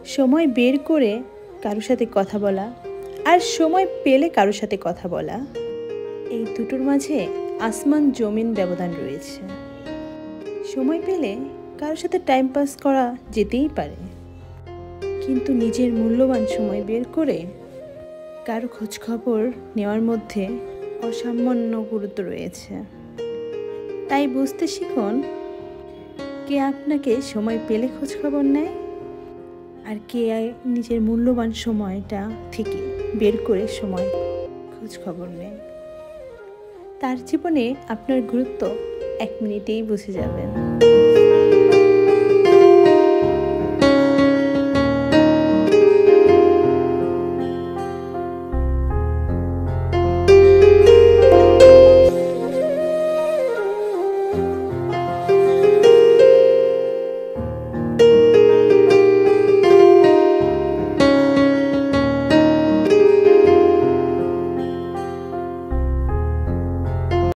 সময় বের করে কারোর সাথে কথা বলা আর সময় পেলে কারোর সাথে কথা বলা, এই দুটোর মাঝে আসমান জমিন ব্যবধান রয়েছে। সময় পেলে কারোর সাথে টাইম পাস করা যেতেই পারে, কিন্তু নিজের মূল্যবান সময় বের করে কারো খোঁজখবর নেওয়ার মধ্যে অসামান্য গুরুত্ব রয়েছে। তাই বুঝতে শিখুন কে আপনাকে সময় পেলে খোঁজখবর নেয় আর কে নিজের মূল্যবান সময়টা থেকে বের করে সময় খোঁজখবর নেয়। তার জীবনে আপনার গুরুত্ব 1 মিনিটেই বুঝে যাবেন।